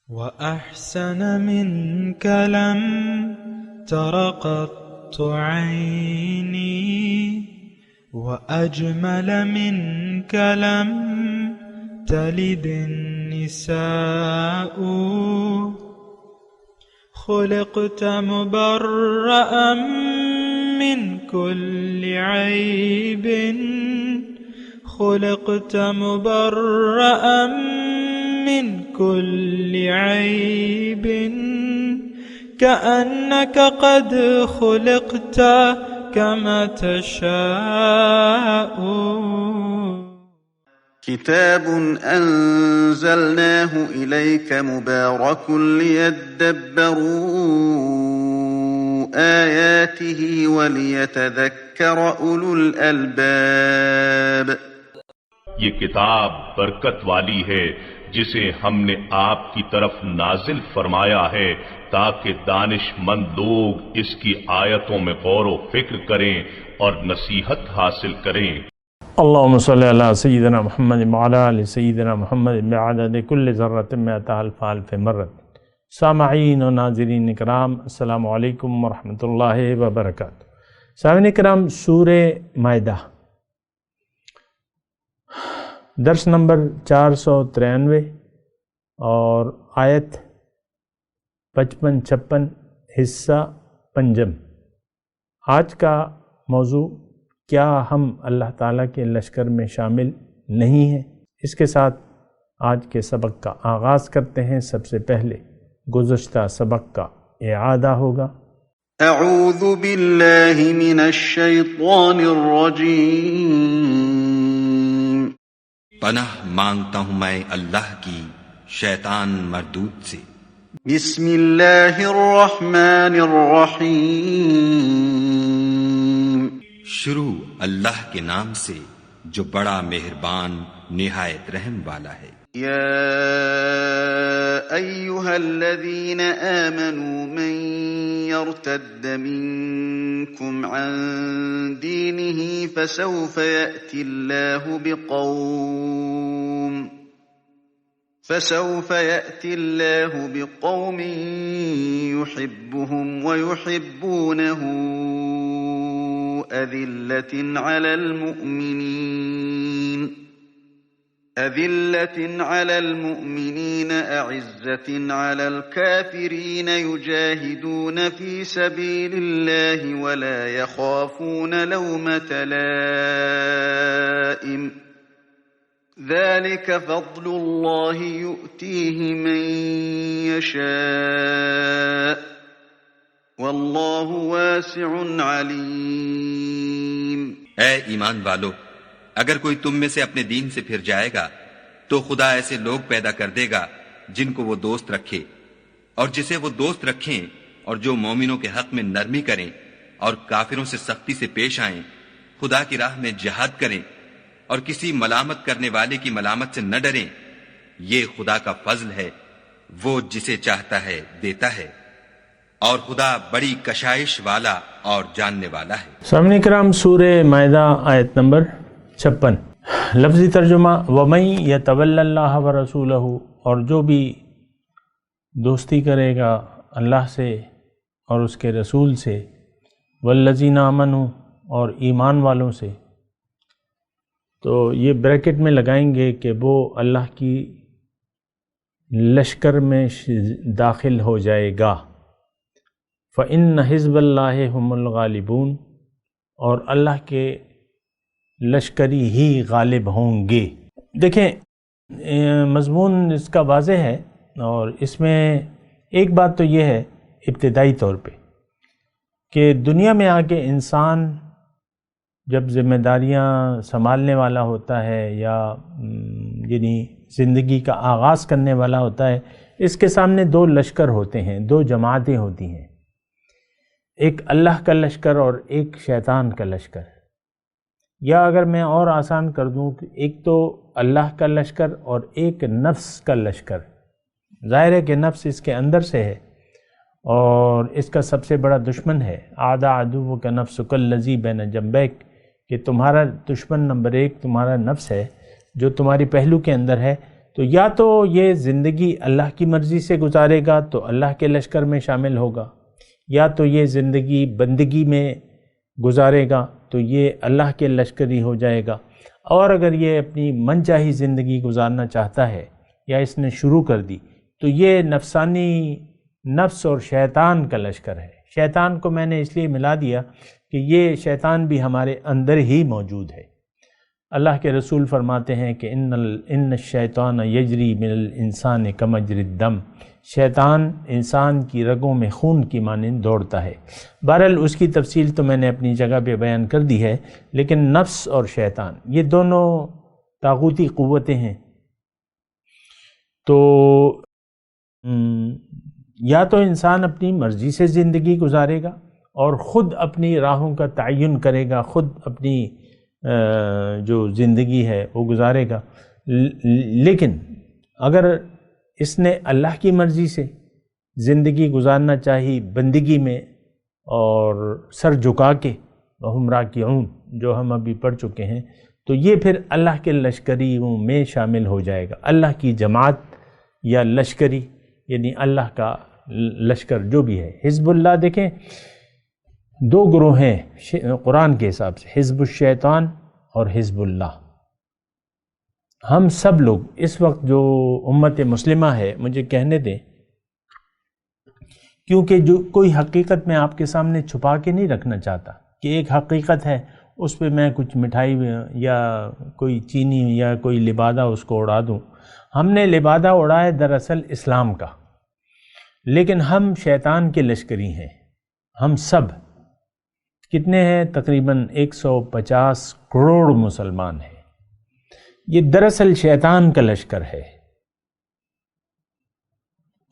وأحسن منك لم تر قط عيني وأجمل منك لم تلد النساء خلقت مبرأ من كل عيب خلقت مبرأ من كل عيب كأنك قد خلقت كما تشاء. كتاب أنزلناه إليك مبارك ليدبروا آياته وليتذكر أولو الألباب. یہ کتاب برکت والی ہے جسے ہم نے آپ کی طرف نازل فرمایا ہے تاکہ دانش مند لوگ اس کی آیتوں میں غور و فکر کریں اور نصیحت حاصل کریں. اللہم صلی علی سیدنا محمد وعلی آل سیدنا محمد بعدد کل ذرۃ مئۃ الف الف مرۃ. سامعین و ناظرین اکرام، السلام علیکم ورحمۃ اللہ وبرکاتہ. سامعین اکرام، سورہ مائدہ درس نمبر 493 اور آیت 55-56 حصہ پنجم. آج کا موضوع کیا ہم اللہ تعالیٰ کے لشکر میں شامل نہیں ہیں؟ اس کے ساتھ آج کے سبق کا آغاز کرتے ہیں. سب سے پہلے گزشتہ سبق کا اعادہ ہوگا. اعوذ باللہ من الشیطان الرجیم. پناہ مانگتا ہوں میں اللہ کی شیطان مردود سے. بسم اللہ الرحمن الرحیم. شروع اللہ کے نام سے جو بڑا مہربان نہایت رحم والا ہے. یا ایہا الذین آمنوا من یرتد منکم عن دینہ فسوف یأتی اللہ بقوم يحبهم ويحبونه أذلة على المؤمنين أعزة على الكافرين يجاهدون في سبيل الله ولا يخافون لومة لائم ذلك فضل الله يؤتيه من يشاء واللہ واسع علیم. اے ایمان والو، اگر کوئی تم میں سے اپنے دین سے پھر جائے گا تو خدا ایسے لوگ پیدا کر دے گا جن کو وہ دوست رکھے اور جسے وہ دوست رکھیں، اور جو مومنوں کے حق میں نرمی کریں اور کافروں سے سختی سے پیش آئیں، خدا کی راہ میں جہاد کریں اور کسی ملامت کرنے والے کی ملامت سے نہ ڈریں. یہ خدا کا فضل ہے، وہ جسے چاہتا ہے دیتا ہے، اور خدا بڑی کشائش والا اور جاننے والا ہے. سامعین کرام، سورہ مائدہ آیت نمبر 56. لفظی ترجمہ: وَمَن يَتَوَلَّ اللَّهَ وَرَسُولَهُ، اور جو بھی دوستی کرے گا اللہ سے اور اس کے رسول سے، وَالَّذِينَ آمَنُوا، اور ایمان والوں سے. تو یہ بریکٹ میں لگائیں گے کہ وہ اللہ کی لشکر میں داخل ہو جائے گا. فَإِنَّ حِزْبَ اللَّهِ هُمُ الْغَالِبُونَ، اور اللہ کے لشکری ہی غالب ہوں گے. دیکھیں، مضمون اس کا واضح ہے، اور اس میں ایک بات تو یہ ہے ابتدائی طور پہ کہ دنیا میں آ کے انسان جب ذمہ داریاں سنبھالنے والا ہوتا ہے یا یعنی زندگی کا آغاز کرنے والا ہوتا ہے، اس کے سامنے دو لشکر ہوتے ہیں، دو جماعتیں ہوتی ہیں، ایک اللہ کا لشکر اور ایک شیطان کا لشکر. یا اگر میں اور آسان کر دوں کہ ایک تو اللہ کا لشکر اور ایک نفس کا لشکر. ظاہر ہے کہ نفس اس کے اندر سے ہے اور اس کا سب سے بڑا دشمن ہے. اعداء عدوک نفسک الذی بین جنبیک، کہ تمہارا دشمن نمبر ایک تمہارا نفس ہے جو تمہاری پہلو کے اندر ہے. تو یا تو یہ زندگی اللہ کی مرضی سے گزارے گا تو اللہ کے لشکر میں شامل ہوگا، یا تو یہ زندگی بندگی میں گزارے گا تو یہ اللہ کے لشکری ہو جائے گا، اور اگر یہ اپنی من چاہی زندگی گزارنا چاہتا ہے یا اس نے شروع کر دی تو یہ نفس اور شیطان کا لشکر ہے۔ شیطان کو میں نے اس لیے ملا دیا کہ یہ شیطان بھی ہمارے اندر ہی موجود ہے۔ اللہ کے رسول فرماتے ہیں کہ ان الشیطان یجری من الانسان کمجری الدم، شیطان انسان کی رگوں میں خون کی مانند دوڑتا ہے۔ بہرحال اس کی تفصیل تو میں نے اپنی جگہ پہ بیان کر دی ہے، لیکن نفس اور شیطان یہ دونوں طاغوتی قوتیں ہیں۔ تو یا تو انسان اپنی مرضی سے زندگی گزارے گا اور خود اپنی راہوں کا تعین کرے گا، خود اپنی جو زندگی ہے وہ گزارے گا، لیکن اگر اس نے اللہ کی مرضی سے زندگی گزارنا چاہی بندگی میں اور سر جھکا کے وہم راکعون جو ہم ابھی پڑھ چکے ہیں، تو یہ پھر اللہ کے لشکریوں میں شامل ہو جائے گا، اللہ کی جماعت یا لشکری، یعنی اللہ کا لشکر جو بھی ہے۔ حزب اللہ دیکھیں دو گروہ ہیں قرآن کے حساب سے، حزب الشیطان اور حزب اللہ۔ ہم سب لوگ اس وقت جو امت مسلمہ ہے، مجھے کہنے دیں، کیونکہ جو کوئی حقیقت میں آپ کے سامنے چھپا کے نہیں رکھنا چاہتا کہ ایک حقیقت ہے اس پہ میں کچھ مٹھائی یا کوئی چینی یا کوئی لبادہ اس کو اڑا دوں۔ ہم نے لبادہ اڑایا دراصل اسلام کا، لیکن ہم شیطان کے لشکری ہیں۔ ہم سب کتنے ہیں؟ تقریباً 150 کروڑ مسلمان ہیں۔ یہ دراصل شیطان کا لشکر ہے،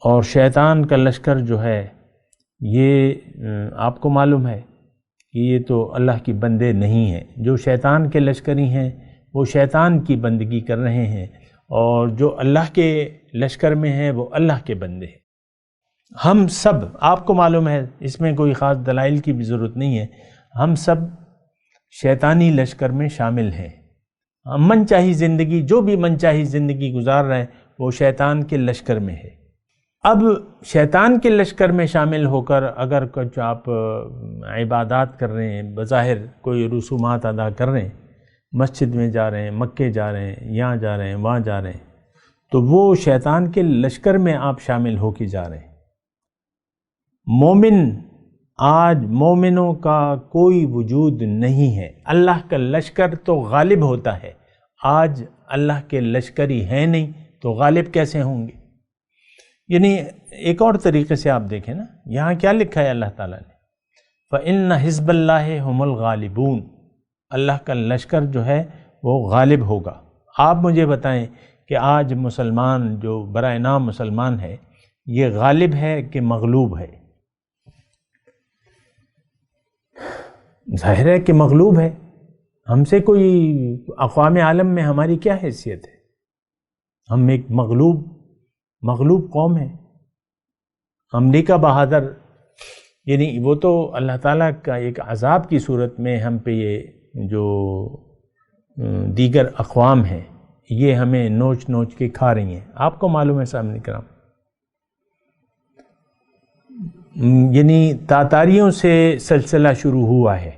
اور شیطان کا لشکر جو ہے یہ آپ کو معلوم ہے کہ یہ تو اللہ کی بندے نہیں ہیں۔ جو شیطان کے لشکری ہیں وہ شیطان کی بندگی کر رہے ہیں، اور جو اللہ کے لشکر میں ہیں وہ اللہ کے بندے ہیں۔ ہم سب، آپ کو معلوم ہے، اس میں کوئی خاص دلائل کی بھی ضرورت نہیں ہے، ہم سب شیطانی لشکر میں شامل ہیں۔ من چاہی زندگی، جو بھی من چاہی زندگی گزار رہے ہیں وہ شیطان کے لشکر میں ہے۔ اب شیطان کے لشکر میں شامل ہو کر اگر کچھ آپ عبادات کر رہے ہیں، بظاہر کوئی رسومات ادا کر رہے ہیں، مسجد میں جا رہے ہیں، مکے جا رہے ہیں، یہاں جا رہے ہیں، وہاں جا رہے ہیں، تو وہ شیطان کے لشکر میں آپ شامل ہو کے جا رہے ہیں۔ مومن، آج مومنوں کا کوئی وجود نہیں ہے۔ اللہ کا لشکر تو غالب ہوتا ہے، آج اللہ کے لشکری ہیں نہیں تو غالب کیسے ہوں گے؟ یعنی ایک اور طریقے سے آپ دیکھیں نا، یہاں کیا لکھا ہے اللہ تعالیٰ نے؟ فَإِنَّ حِزْبَ اللَّهِ هُمُ الْغَالِبُونَ، اللہ کا لشکر جو ہے وہ غالب ہوگا۔ آپ مجھے بتائیں کہ آج مسلمان جو برائے نام مسلمان ہے، یہ غالب ہے کہ مغلوب ہے؟ ظاہر ہے کہ مغلوب ہے۔ ہم سے کوئی اقوام عالم میں ہماری کیا حیثیت ہے؟ ہم ایک مغلوب قوم ہے۔ امریکہ بہادر، یعنی وہ تو اللہ تعالیٰ کا ایک عذاب کی صورت میں ہم پہ یہ جو دیگر اقوام ہیں یہ ہمیں نوچ کے کھا رہی ہیں۔ آپ کو معلوم ہے سامنے کرام، یعنی تاتاریوں سے سلسلہ شروع ہوا ہے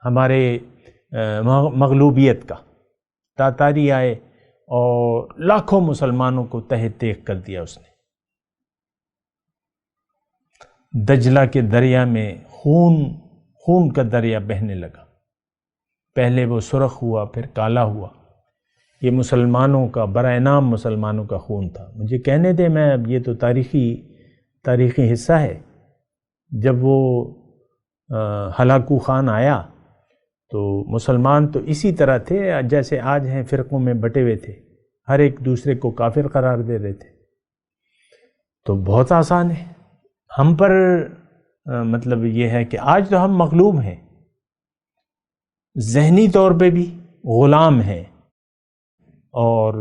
ہمارے مغلوبیت کا۔ تاتاری آئے اور لاکھوں مسلمانوں کو تہہ تیغ کر دیا اس نے۔ دجلہ کے دریا میں خون کا دریا بہنے لگا، پہلے وہ سرخ ہوا پھر کالا ہوا۔ یہ مسلمانوں کا، برائے نام مسلمانوں کا خون تھا۔ مجھے کہنے دیں، میں اب یہ تو تاریخی حصہ ہے، جب وہ ہلاکو خان آیا تو مسلمان تو اسی طرح تھے جیسے آج ہیں، فرقوں میں بٹے ہوئے تھے، ہر ایک دوسرے کو کافر قرار دے رہے تھے۔ تو بہت آسان ہے ہم پر، مطلب یہ ہے کہ آج تو ہم مغلوب ہیں، ذہنی طور پہ بھی غلام ہیں اور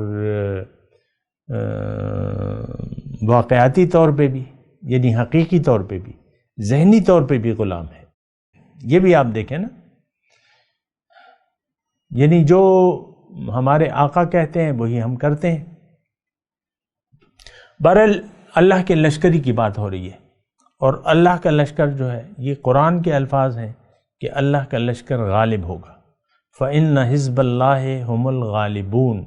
واقعاتی طور پہ بھی، یعنی حقیقی طور پہ بھی، ذہنی طور پہ بھی غلام ہے۔ یہ بھی آپ دیکھیں نا، یعنی جو ہمارے آقا کہتے ہیں وہی ہم کرتے ہیں۔ بہرحال اللہ کے لشکری کی بات ہو رہی ہے، اور اللہ کا لشکر جو ہے یہ قرآن کے الفاظ ہیں کہ اللہ کا لشکر غالب ہوگا۔ فَإِنَّ حِزْبَ اللَّهِ هُمُ الْغَالِبُونَ۔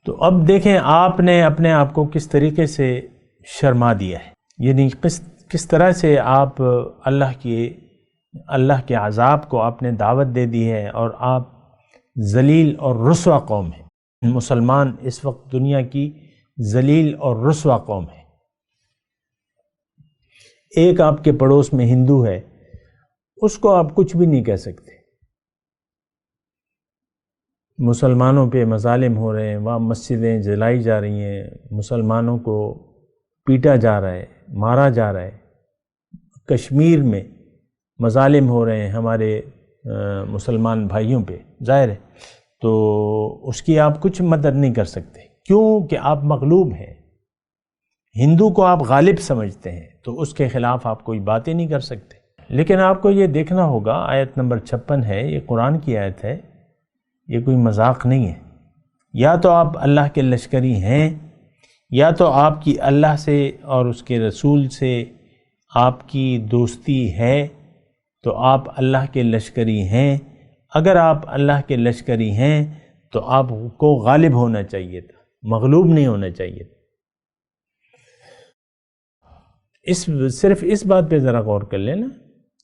تو اب دیکھیں آپ نے اپنے آپ کو کس طریقے سے شرما دیا ہے، یعنی کس طرح سے آپ اللہ کے عذاب کو آپ نے دعوت دے دی ہے، اور آپ ذلیل اور رسوا قوم ہیں۔ مسلمان اس وقت دنیا کی ذلیل اور رسوا قوم ہے۔ ایک آپ کے پڑوس میں ہندو ہے، اس کو آپ کچھ بھی نہیں کہہ سکتے۔ مسلمانوں پہ مظالم ہو رہے ہیں، وہاں مسجدیں جلائی جا رہی ہیں، مسلمانوں کو پیٹا جا رہا ہے، مارا جا رہا ہے، کشمیر میں مظالم ہو رہے ہیں ہمارے مسلمان بھائیوں پہ، ظاہر ہے تو اس کی آپ کچھ مدد نہیں کر سکتے، کیوں کہ آپ مغلوب ہیں۔ ہندو کو آپ غالب سمجھتے ہیں تو اس کے خلاف آپ کوئی باتیں نہیں کر سکتے۔ لیکن آپ کو یہ دیکھنا ہوگا، آیت نمبر 56 ہے، یہ قرآن کی آیت ہے، یہ کوئی مذاق نہیں ہے۔ یا تو آپ اللہ کے لشکری ہیں، یا تو آپ کی اللہ سے اور اس کے رسول سے آپ کی دوستی ہے، تو آپ اللہ کے لشکری ہیں۔ اگر آپ اللہ کے لشکری ہیں تو آپ کو غالب ہونا چاہیے تھا، مغلوب نہیں ہونا چاہیے تھا۔ صرف اس بات پہ ذرا غور کر لیں نا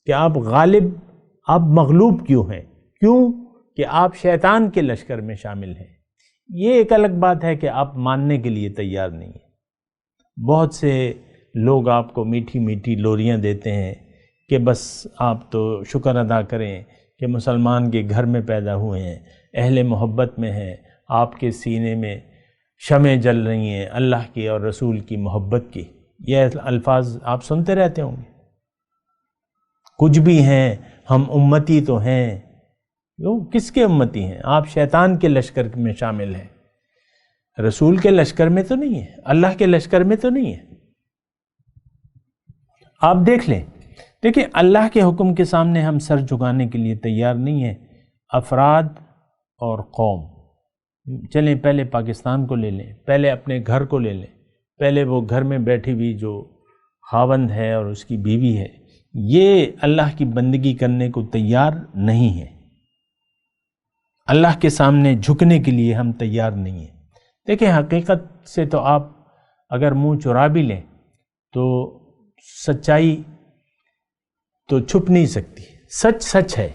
کہ آپ مغلوب کیوں ہیں؟ کیوں کہ آپ شیطان کے لشکر میں شامل ہیں۔ یہ ایک الگ بات ہے کہ آپ ماننے کے لیے تیار نہیں ہیں۔ بہت سے لوگ آپ کو میٹھی میٹھی لوریاں دیتے ہیں کہ بس آپ تو شکر ادا کریں کہ مسلمان کے گھر میں پیدا ہوئے ہیں، اہل محبت میں ہیں، آپ کے سینے میں شمعیں جل رہی ہیں اللہ کی اور رسول کی محبت کی۔ یہ الفاظ آپ سنتے رہتے ہوں گے، کچھ بھی ہیں، ہم امتی تو ہیں۔ کس کے امتی ہیں؟ آپ شیطان کے لشکر میں شامل ہیں، رسول کے لشکر میں تو نہیں ہے، اللہ کے لشکر میں تو نہیں ہے۔ آپ دیکھ لیں، دیکھیں اللہ کے حکم کے سامنے ہم سر جھکانے کے لیے تیار نہیں ہیں، افراد اور قوم۔ چلیں پہلے پاکستان کو لے لیں، پہلے اپنے گھر کو لے لیں، پہلے وہ گھر میں بیٹھی ہوئی جو خاوند ہے اور اس کی بیوی ہے، یہ اللہ کی بندگی کرنے کو تیار نہیں ہے، اللہ کے سامنے جھکنے کے لیے ہم تیار نہیں ہیں۔ دیکھیں حقیقت سے تو آپ اگر منہ چرا بھی لیں تو سچائی تو چھپ نہیں سکتی، سچ سچ ہے،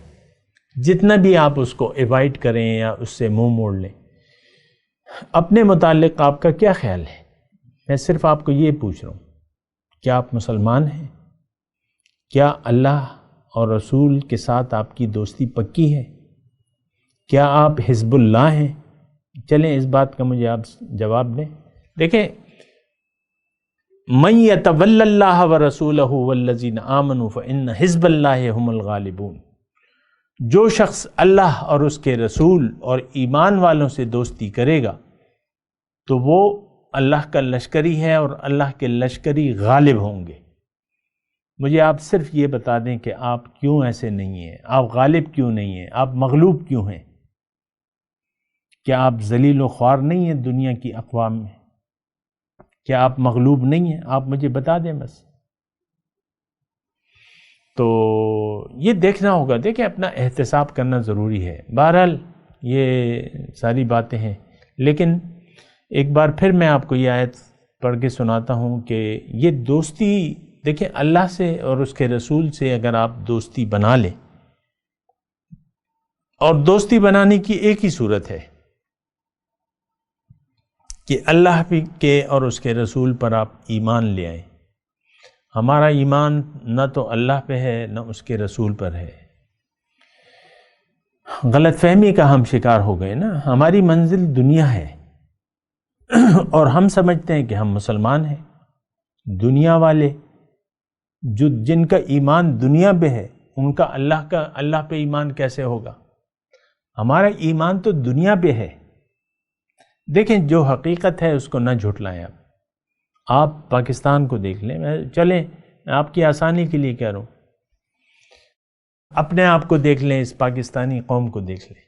جتنا بھی آپ اس کو ایوائڈ کریں یا اس سے منہ موڑ لیں۔ اپنے متعلق آپ کا کیا خیال ہے؟ میں صرف آپ کو یہ پوچھ رہا ہوں، کیا آپ مسلمان ہیں؟ کیا اللہ اور رسول کے ساتھ آپ کی دوستی پکی ہے؟ کیا آپ حزب اللہ ہیں؟ چلیں اس بات کا مجھے آپ جواب دیں۔ دیکھیں من یتول اللہ ورسولہ والذین آمنوا فإن حزب اللہ هم الغالبون۔ جو شخص اللہ اور اس کے رسول اور ایمان والوں سے دوستی کرے گا تو وہ اللہ کا لشکری ہے اور اللہ کے لشکری غالب ہوں گے۔ مجھے آپ صرف یہ بتا دیں کہ آپ کیوں ایسے نہیں ہیں، آپ غالب کیوں نہیں ہیں، آپ مغلوب کیوں ہیں؟ کیا آپ ذلیل و خوار نہیں ہیں دنیا کی اقوام میں؟ کیا آپ مغلوب نہیں ہیں؟ آپ مجھے بتا دیں بس۔ تو یہ دیکھنا ہوگا، دیکھیں اپنا احتساب کرنا ضروری ہے۔ بہرحال یہ ساری باتیں ہیں، لیکن ایک بار پھر میں آپ کو یہ آیت پڑھ کے سناتا ہوں کہ یہ دوستی، دیکھیں اللہ سے اور اس کے رسول سے اگر آپ دوستی بنا لیں، اور دوستی بنانے کی ایک ہی صورت ہے کہ اللہ کے اور اس کے رسول پر آپ ایمان لے آئیں۔ ہمارا ایمان نہ تو اللہ پہ ہے نہ اس کے رسول پر ہے۔ غلط فہمی کا ہم شکار ہو گئے نا، ہماری منزل دنیا ہے اور ہم سمجھتے ہیں کہ ہم مسلمان ہیں۔ دنیا والے جن کا ایمان دنیا پہ ہے، ان کا اللہ پہ ایمان کیسے ہوگا؟ ہمارا ایمان تو دنیا پہ ہے۔ دیکھیں جو حقیقت ہے اس کو نہ جھٹلائیں۔ آپ پاکستان کو دیکھ لیں، چلیں میں آپ کی آسانی کے لیے کہہ رہا ہوں، اپنے آپ کو دیکھ لیں، اس پاکستانی قوم کو دیکھ لیں،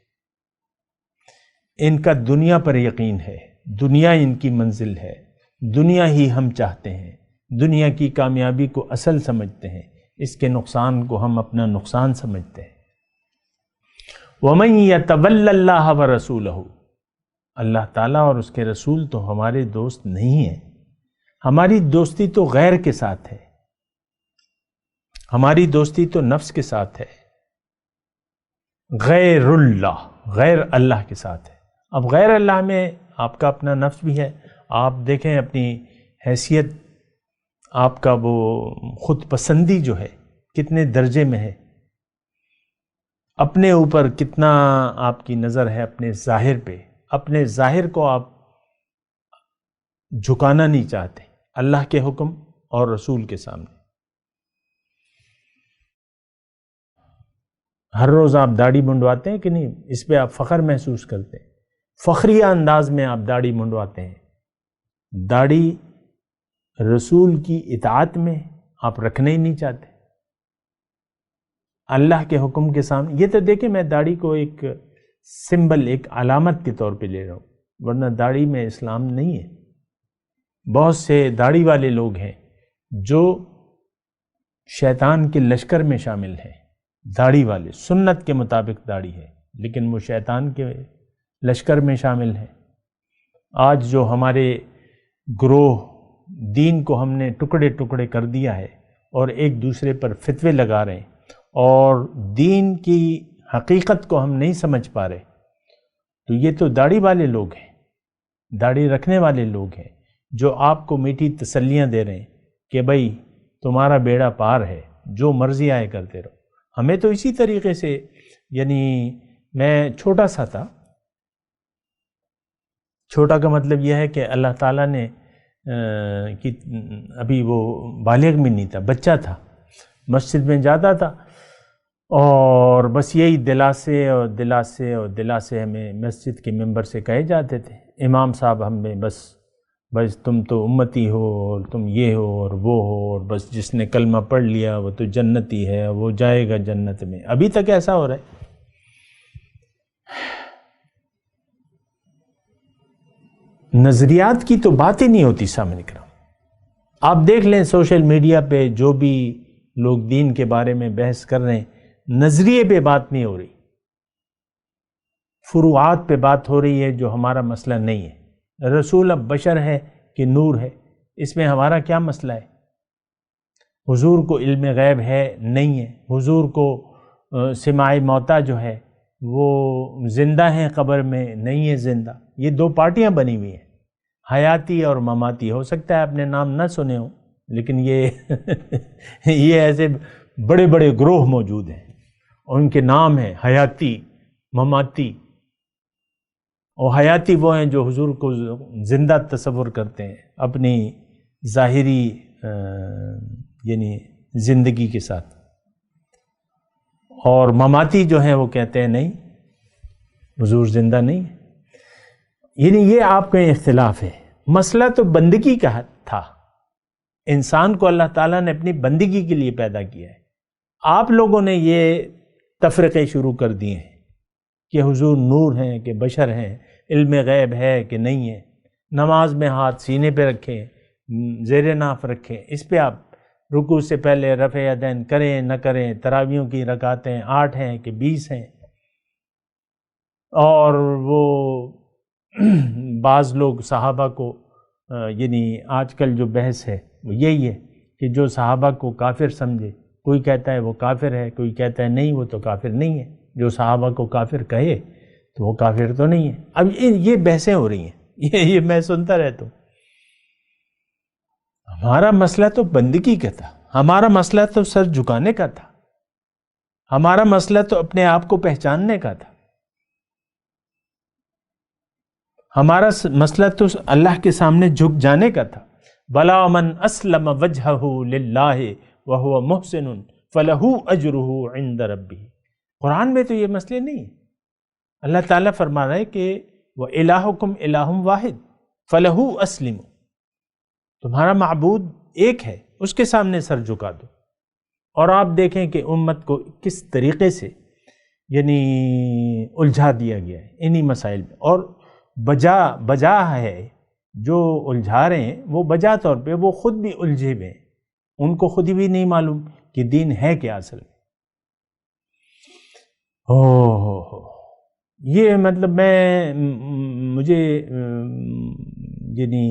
ان کا دنیا پر یقین ہے، دنیا ان کی منزل ہے، دنیا ہی ہم چاہتے ہیں، دنیا کی کامیابی کو اصل سمجھتے ہیں، اس کے نقصان کو ہم اپنا نقصان سمجھتے ہیں۔ وَمَن يَتَوَلَّ اللَّهَ وَرَسُولَهُ، اللہ تعالیٰ اور اس کے رسول تو ہمارے دوست نہیں ہیں، ہماری دوستی تو غیر کے ساتھ ہے، ہماری دوستی تو نفس کے ساتھ ہے، غیر اللہ، غیر اللہ کے ساتھ ہے۔ اب غیر اللہ میں آپ کا اپنا نفس بھی ہے، آپ دیکھیں اپنی حیثیت، آپ کا وہ خود پسندی جو ہے کتنے درجے میں ہے، اپنے اوپر کتنا آپ کی نظر ہے اپنے ظاہر پہ، اپنے ظاہر کو آپ جھکانا نہیں چاہتے اللہ کے حکم اور رسول کے سامنے۔ ہر روز آپ داڑھی منڈواتے ہیں کہ نہیں؟ اس پہ آپ فخر محسوس کرتے ہیں، فخریہ انداز میں آپ داڑھی منڈواتے ہیں، داڑھی رسول کی اطاعت میں آپ رکھنا ہی نہیں چاہتے اللہ کے حکم کے سامنے۔ یہ تو دیکھیں میں داڑھی کو ایک سمبل، ایک علامت کے طور پہ لے رہا ہوں، ورنہ داڑھی میں اسلام نہیں ہے۔ بہت سے داڑھی والے لوگ ہیں جو شیطان کے لشکر میں شامل ہیں، داڑھی والے، سنت کے مطابق داڑھی ہے لیکن وہ شیطان کے لشکر میں شامل ہیں۔ آج جو ہمارے گروہ دین کو ہم نے ٹکڑے ٹکڑے کر دیا ہے اور ایک دوسرے پر فتوے لگا رہے ہیں اور دین کی حقیقت کو ہم نہیں سمجھ پا رہے، تو یہ تو داڑھی والے لوگ ہیں، داڑھی رکھنے والے لوگ ہیں جو آپ کو میٹھی تسلیاں دے رہے ہیں کہ بھائی تمہارا بیڑا پار ہے، جو مرضی آئے کرتے رہو۔ ہمیں تو اسی طریقے سے، یعنی میں چھوٹا سا تھا، چھوٹا کا مطلب یہ ہے کہ اللہ تعالیٰ نے ابھی وہ بالغ میں نہیں تھا، بچہ تھا، مسجد میں جاتا تھا اور بس یہی دلاسے اور دلاسے اور دلاسے ہمیں مسجد کے ممبر سے کہے جاتے تھے، امام صاحب ہمیں بس تم تو امتی ہو اور تم یہ ہو اور وہ ہو، اور بس جس نے کلمہ پڑھ لیا وہ تو جنتی ہے، وہ جائے گا جنت میں۔ ابھی تک ایسا ہو رہا ہے۔ نظریات کی تو بات ہی نہیں ہوتی سامنے کرام۔ آپ دیکھ لیں سوشل میڈیا پہ جو بھی لوگ دین کے بارے میں بحث کر رہے ہیں، نظریے پہ بات نہیں ہو رہی، فروعات پہ بات ہو رہی ہے جو ہمارا مسئلہ نہیں ہے۔ رسول اب بشر ہے کہ نور ہے، اس میں ہمارا کیا مسئلہ ہے؟ حضور کو علم غیب ہے نہیں ہے، حضور کو سماع موتا جو ہے وہ زندہ ہیں قبر میں نہیں ہے زندہ۔ یہ دو پارٹیاں بنی ہوئی ہیں، حیاتی اور مماتی۔ ہو سکتا ہے آپ نے نام نہ سنے ہوں لیکن یہ ایسے بڑے بڑے گروہ موجود ہیں اور ان کے نام ہیں حیاتی، مماتی۔ اور حیاتی وہ ہیں جو حضور کو زندہ تصور کرتے ہیں اپنی ظاہری یعنی زندگی کے ساتھ، اور مماتی جو ہیں وہ کہتے ہیں نہیں، حضور زندہ نہیں ہے۔ یعنی یہ آپ کا اختلاف ہے۔ مسئلہ تو بندگی کا تھا، انسان کو اللہ تعالیٰ نے اپنی بندگی کے لیے پیدا کیا ہے۔ آپ لوگوں نے یہ تفرقے شروع کر دیے ہیں کہ حضور نور ہیں کہ بشر ہیں، علم غیب ہے کہ نہیں ہے، نماز میں ہاتھ سینے پہ رکھیں، زیر ناف رکھیں، اس پہ آپ رکوع سے پہلے رفع یدین کریں نہ کریں، تراویحوں کی رکعتیں 8 ہیں کہ 20 ہیں۔ اور وہ بعض لوگ صحابہ کو یعنی آج کل جو بحث ہے وہ یہی ہے کہ جو صحابہ کو کافر سمجھے، کوئی کہتا ہے وہ کافر ہے، کوئی کہتا ہے نہیں وہ تو کافر نہیں ہے، جو صحابہ کو کافر کہے تو وہ کافر تو نہیں ہے۔ اب یہ بحثیں ہو رہی ہیں، یہ میں سنتا رہتا ہوں۔ ہمارا مسئلہ تو بندگی کا تھا، ہمارا مسئلہ تو سر جھکانے کا تھا، ہمارا مسئلہ تو اپنے آپ کو پہچاننے کا تھا، ہمارا مسئلہ تو اللہ کے سامنے جھک جانے کا تھا۔ بلا من اسلم وجہہ للہ وہو محسن فلہ اجرہ عند ربہ۔ قرآن میں تو یہ مسئلے نہیں ہیں۔ اللہ تعالیٰ فرما رہا ہے کہ وَإِلَٰهُكُمْ إِلَٰهٌ وَاحِدٌ فَلَهُ أَسْلِمُوا، تمہارا معبود ایک ہے، اس کے سامنے سر جھکا دو۔ اور آپ دیکھیں کہ امت کو کس طریقے سے یعنی الجھا دیا گیا ہے انہی مسائل میں۔ اور بجا ہے، جو الجھا رہے ہیں وہ بجا طور پہ وہ خود بھی الجھے ہوئے ہیں، ان کو خود ہی بھی نہیں معلوم کہ دین ہے کیا اصل میں۔ یہ مطلب مجھے یعنی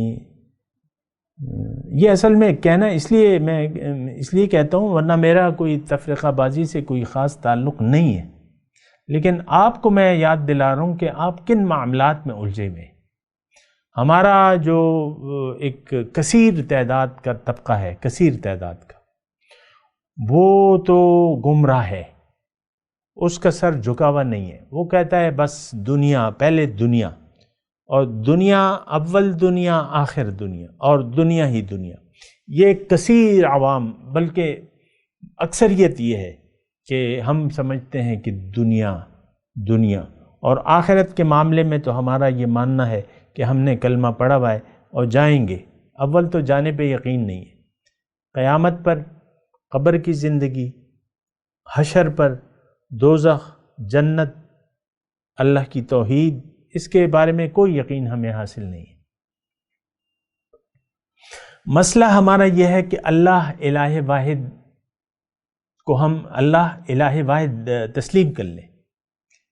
یہ اصل میں کہنا اس لیے کہتا ہوں، ورنہ میرا کوئی تفرقہ بازی سے کوئی خاص تعلق نہیں ہے، لیکن آپ کو میں یاد دلا رہا ہوں کہ آپ کن معاملات میں الجھے ہوئے ہیں۔ ہمارا جو ایک کثیر تعداد کا طبقہ ہے، کثیر تعداد کا، وہ تو گمراہ ہے، اس کا سر جھکا ہوا نہیں ہے، وہ کہتا ہے بس دنیا، پہلے دنیا، اور دنیا، اول دنیا، آخر دنیا، اور دنیا ہی دنیا۔ یہ کثیر عوام، بلکہ اکثریت یہ ہے کہ ہم سمجھتے ہیں کہ دنیا، اور آخرت کے معاملے میں تو ہمارا یہ ماننا ہے کہ ہم نے کلمہ پڑھا ہوا ہے اور جائیں گے۔ اول تو جانے پہ یقین نہیں ہے، قیامت پر، قبر کی زندگی، حشر پر، دوزخ، جنت، اللہ کی توحید، اس کے بارے میں کوئی یقین ہمیں حاصل نہیں ہے۔ مسئلہ ہمارا یہ ہے کہ اللہ الہ واحد کو ہم اللہ الہ واحد تسلیم کر لیں،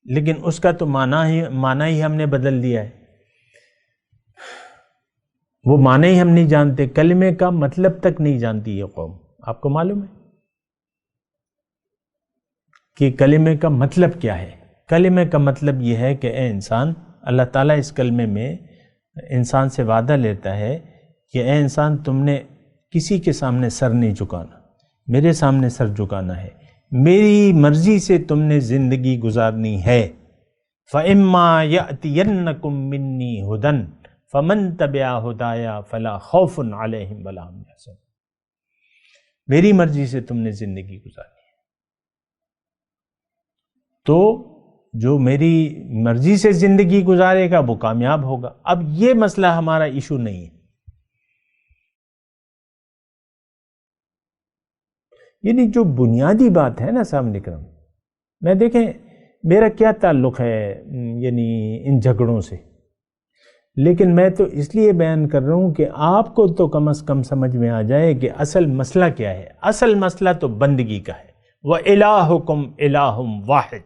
لیکن اس کا تو معنی ہی ہم نے بدل دیا ہے، وہ معنی ہی ہم نہیں جانتے، کلمے کا مطلب تک نہیں جانتی یہ قوم۔ آپ کو معلوم ہے کہ کلمے کا مطلب کیا ہے؟ کلمے کا مطلب یہ ہے کہ اے انسان، اللہ تعالیٰ اس کلمے میں انسان سے وعدہ لیتا ہے کہ اے انسان، تم نے کسی کے سامنے سر نہیں جھکانا، میرے سامنے سر جھکانا ہے، میری مرضی سے تم نے زندگی گزارنی ہے۔ فَإِمَّا يَأْتِيَنَّكُم مِّنِّي هُدًى فَمَن تَبِعَ هُدَايَ فَلَا خَوْفٌ عَلَيْهِمْ وَلَا هُمْ يَحْزَنُونَ۔ میری مرضی سے تم نے زندگی گزارنی ہے، تو جو میری مرضی سے زندگی گزارے گا وہ کامیاب ہوگا۔ اب یہ مسئلہ ہمارا ایشو نہیں ہے، یعنی جو بنیادی بات ہے نا سامنے کرم، میں دیکھیں میرا کیا تعلق ہے یعنی ان جھگڑوں سے، لیکن میں تو اس لیے بیان کر رہا ہوں کہ آپ کو تو کم از کم سمجھ میں آ جائے کہ اصل مسئلہ کیا ہے۔ اصل مسئلہ تو بندگی کا ہے۔ وَإِلَٰهُكُمْ إِلَٰهٌ وَاحِدٌ،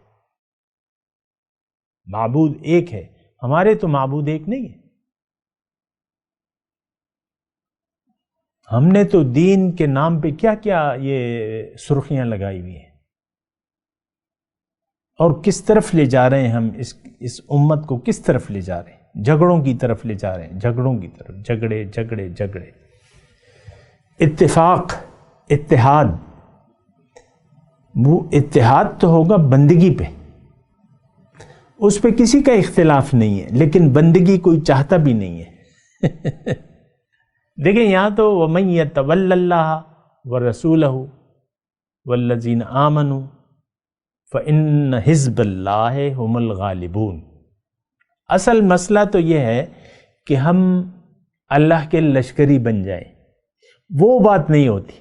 معبود ایک ہے، ہمارے تو معبود ایک نہیں ہے۔ ہم نے تو دین کے نام پہ کیا کیا یہ سرخیاں لگائی ہوئی ہیں، اور کس طرف لے جا رہے ہیں ہم اس امت کو، کس طرف لے جا رہے ہیں؟ جھگڑوں کی طرف لے جا رہے ہیں، جھگڑوں کی طرف، جھگڑے جھگڑے جھگڑے۔ اتفاق، اتحاد، وہ اتحاد تو ہوگا بندگی پہ، اس پہ کسی کا اختلاف نہیں ہے، لیکن بندگی کوئی چاہتا بھی نہیں ہے۔ دیکھیں یہاں تو وَمَن يَتَوَلَّ اللَّهَ وَرَسُولَهُ وَالَّذِينَ آمَنُوا فَإِنَّ حِزْبَ اللَّهِ هُمُ الْغَالِبُونَ۔ اصل مسئلہ تو یہ ہے کہ ہم اللہ کے لشکری بن جائیں، وہ بات نہیں ہوتی۔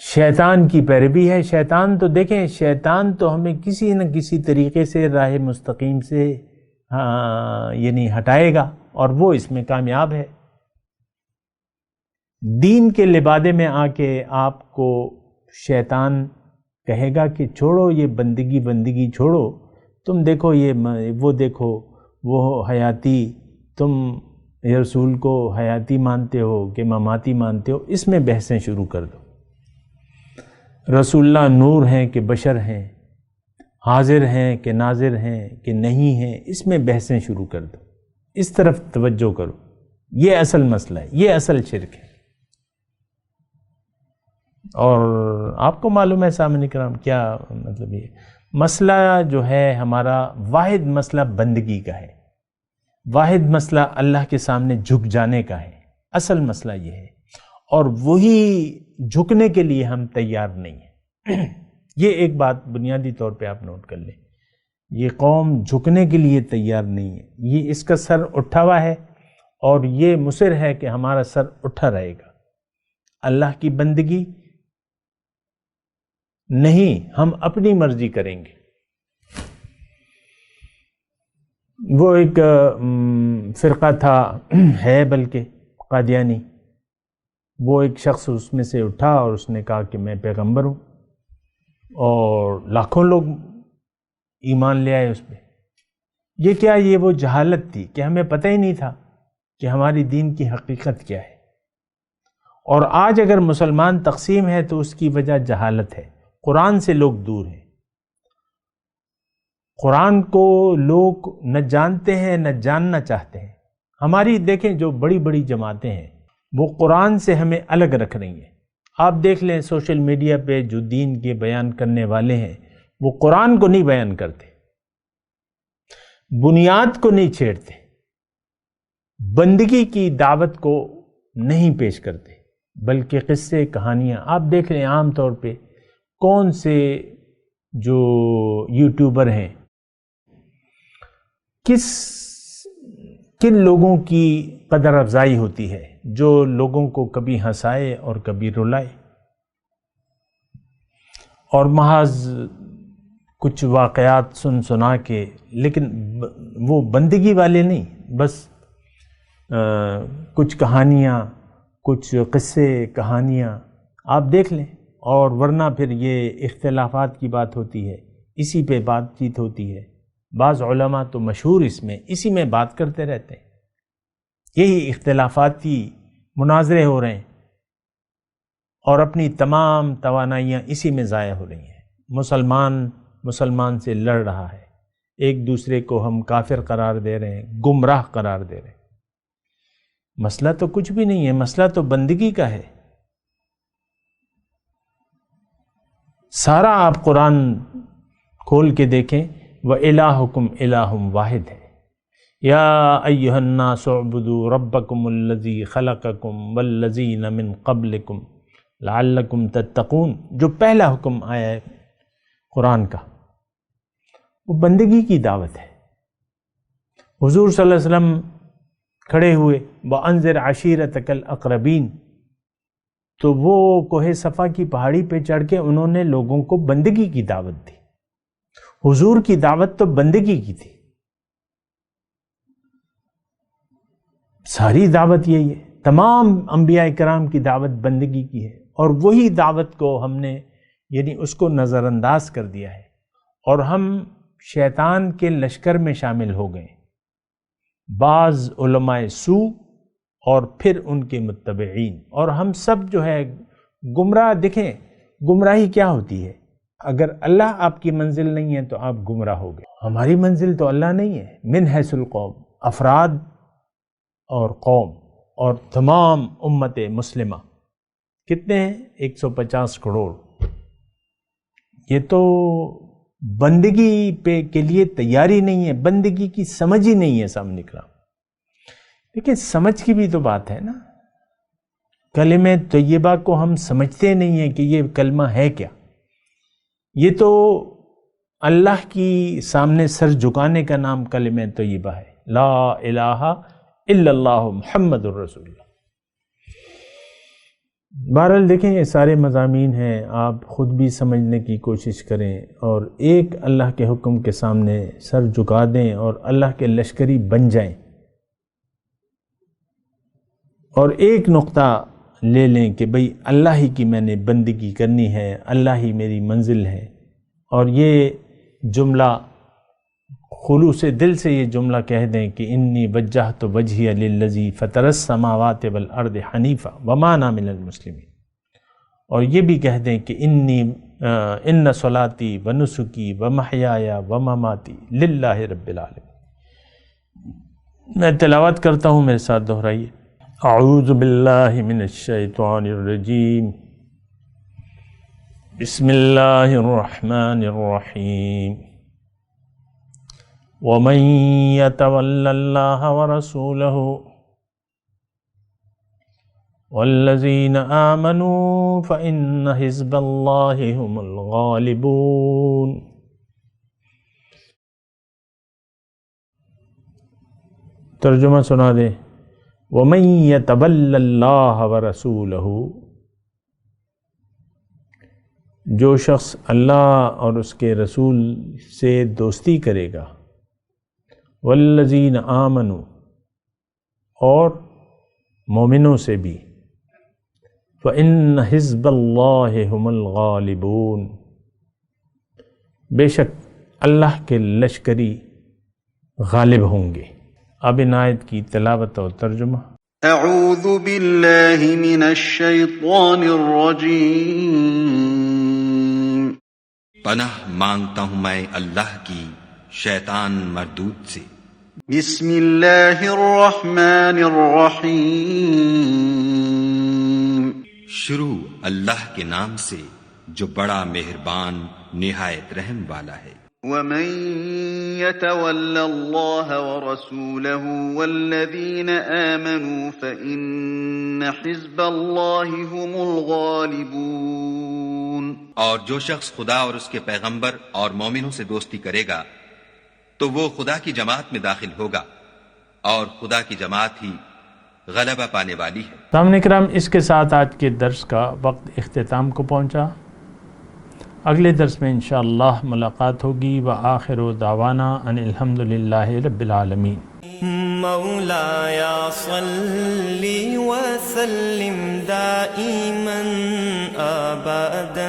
شیطان کی پیروی ہے، شیطان تو دیکھیں، شیطان تو ہمیں کسی نہ کسی طریقے سے راہ مستقیم سے یعنی ہٹائے گا، اور وہ اس میں کامیاب ہے۔ دین کے لبادے میں آ کے آپ کو شیطان کہے گا کہ چھوڑو یہ بندگی چھوڑو، تم دیکھو وہ دیکھو وہ حیاتی، تم رسول کو حیاتی مانتے ہو کہ مماتی مانتے ہو، اس میں بحثیں شروع کر دو۔ رسول اللہ نور ہیں کہ بشر ہیں، حاضر ہیں کہ ناظر ہیں کہ نہیں ہیں، اس میں بحثیں شروع کر دو، اس طرف توجہ کرو۔ یہ اصل مسئلہ ہے، یہ اصل شرک ہے۔ اور آپ کو معلوم ہے سامعین کرام کیا مطلب، یہ مسئلہ جو ہے ہمارا واحد مسئلہ بندگی کا ہے، واحد مسئلہ اللہ کے سامنے جھک جانے کا ہے، اصل مسئلہ یہ ہے، اور وہی جھکنے کے لیے ہم تیار نہیں ہیں۔ یہ ایک بات بنیادی طور پہ آپ نوٹ کر لیں، یہ قوم جھکنے کے لیے تیار نہیں ہے، یہ اس کا سر اٹھا ہوا ہے، اور یہ مصر ہے کہ ہمارا سر اٹھا رہے گا۔ اللہ کی بندگی نہیں، ہم اپنی مرضی کریں گے۔ وہ ایک فرقہ تھا، ہے بلکہ قادیانی، وہ ایک شخص اس میں سے اٹھا اور اس نے کہا کہ میں پیغمبر ہوں، اور لاکھوں لوگ ایمان لے آئے اس پہ۔ یہ کیا؟ یہ وہ جہالت تھی کہ ہمیں پتہ ہی نہیں تھا کہ ہماری دین کی حقیقت کیا ہے۔ اور آج اگر مسلمان تقسیم ہے تو اس کی وجہ جہالت ہے، قرآن سے لوگ دور ہیں، قرآن کو لوگ نہ جانتے ہیں نہ جاننا چاہتے ہیں۔ ہماری دیکھیں جو بڑی بڑی جماعتیں ہیں وہ قرآن سے ہمیں الگ رکھ رہی ہیں۔ آپ دیکھ لیں سوشل میڈیا پہ جو دین کے بیان کرنے والے ہیں وہ قرآن کو نہیں بیان کرتے، بنیاد کو نہیں چھیڑتے، بندگی کی دعوت کو نہیں پیش کرتے، بلکہ قصے کہانیاں۔ آپ دیکھ لیں عام طور پہ کون سے جو یوٹیوبر ہیں، کن لوگوں کی قدر افزائی ہوتی ہے، جو لوگوں کو کبھی ہنسائے اور کبھی رلائے، اور محض کچھ واقعات سنا کے، لیکن وہ بندگی والے نہیں، بس کچھ کہانیاں، کچھ قصے کہانیاں آپ دیکھ لیں، اور ورنہ پھر یہ اختلافات کی بات ہوتی ہے، اسی پہ بات چیت ہوتی ہے۔ بعض علماء تو مشہور اسی میں بات کرتے رہتے ہیں، یہی اختلافاتی مناظرے ہو رہے ہیں، اور اپنی تمام توانائیاں اسی میں ضائع ہو رہی ہیں۔ مسلمان سے لڑ رہا ہے، ایک دوسرے کو ہم کافر قرار دے رہے ہیں، گمراہ قرار دے رہے ہیں۔ مسئلہ تو کچھ بھی نہیں ہے، مسئلہ تو بندگی کا ہے۔ سارا آپ قرآن کھول کے دیکھیں، وَإِلَٰهُكُمْ إِلَٰهٌ واحد ہے۔ یا ایھا الناس اعبدوا ربکم الذی خلقکم والذین من قبلکم لعلکم تتقون، جو پہلا حکم آیا ہے قرآن کا وہ بندگی کی دعوت ہے۔ حضور صلی اللہ علیہ وسلم کھڑے ہوئے، وَأَنذِرْ عَشِيرَتَكَ الْأَقْرَبِينَ، تو وہ کوہ صفا کی پہاڑی پہ چڑھ کے انہوں نے لوگوں کو بندگی کی دعوت دی۔ حضور کی دعوت تو بندگی کی تھی، ساری دعوت یہی ہے، تمام انبیاء کرام کی دعوت بندگی کی ہے، اور وہی دعوت کو ہم نے یعنی اس کو نظر انداز کر دیا ہے، اور ہم شیطان کے لشکر میں شامل ہو گئے، بعض علماء سو اور پھر ان کے متبعین، اور ہم سب جو ہے گمراہ۔ دیکھیں گمراہی کیا ہوتی ہے، اگر اللہ آپ کی منزل نہیں ہے تو آپ گمراہ ہو گئے۔ ہماری منزل تو اللہ نہیں ہے، من حیث القوم، افراد اور قوم اور تمام امت مسلمہ کتنے ہیں؟ 150 کروڑ۔ یہ تو بندگی پہ کے لیے تیاری نہیں ہے، بندگی کی سمجھ ہی نہیں ہے سامنے کرام۔ لیکن سمجھ کی بھی تو بات ہے نا، کلمہ طیبہ کو ہم سمجھتے نہیں ہیں کہ یہ کلمہ ہے کیا۔ یہ تو اللہ کی سامنے سر جھکانے کا نام کلمہ طیبہ ہے، لا الہ الا اللہ محمد الرسول اللہ۔ بہرحال دیکھیں یہ سارے مضامین ہیں، آپ خود بھی سمجھنے کی کوشش کریں، اور ایک اللہ کے حکم کے سامنے سر جھکا دیں اور اللہ کے لشکری بن جائیں، اور ایک نقطہ لے لیں کہ بھئی اللہ ہی کی میں نے بندگی کرنی ہے، اللہ ہی میری منزل ہے۔ اور یہ جملہ خلوص دل سے یہ جملہ کہہ دیں کہ انی وجہت وجہی للذی فطر السماوات والارض حنیفا وما انا من المسلمین، اور یہ بھی کہہ دیں کہ ان صلاتی ونسکی ومحیایا ومماتی للہ رب العالمین۔ میں تلاوت کرتا ہوں، میرے ساتھ دہرائیے۔ اعوذ باللہ من الشیطان الرجیم، بسم اللہ الرحمن الرحیم۔ وَمَن يَتَوَلَّ اللَّهَ وَرَسُولَهُ وَالَّذِينَ آمَنُوا فَإِنَّ حِزْبَ اللَّهِ هُمُ الْغَالِبُونَ۔ ترجمہ سنا دے۔ وَمَن يَتَوَلَّ اللَّهَ وَرَسُولَهُ، جو شخص اللہ اور اس کے رسول سے دوستی کرے گا، والذین آمنوا، اور مومنوں سے بھی، فإن حزب اللہ هم الغالبون، بے شک اللہ کے لشکری غالب ہوں گے۔ اب ان آیت کی تلاوت اور ترجمہ۔ اعوذ باللہ من الشیطان الرجیم، پناہ مانگتا ہوں میں اللہ کی شیطان مردود سے۔ بسم اللہ الرحمن الرحیم، شروع اللہ کے نام سے جو بڑا مہربان نہایت رحم والا ہے۔ ومن يتول اللہ ورسولہ والذین آمنوا فإن حزب اللہ هم الغالبون، اور جو شخص خدا اور اس کے پیغمبر اور مومنوں سے دوستی کرے گا تو وہ خدا کی جماعت میں داخل ہوگا، اور خدا کی جماعت ہی غلبہ پانے والی ہے۔ سامعین کرام، اس کے ساتھ آج کے درس کا وقت اختتام کو پہنچا۔ اگلے درس میں انشاءاللہ ملاقات ہوگی۔ وآخر دعوانا ان الحمدللہ رب العالمین۔ مولایا صلی وسلم دائما ابدا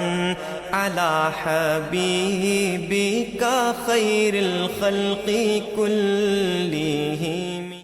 علی حبیبک خیر الخلق کلہم۔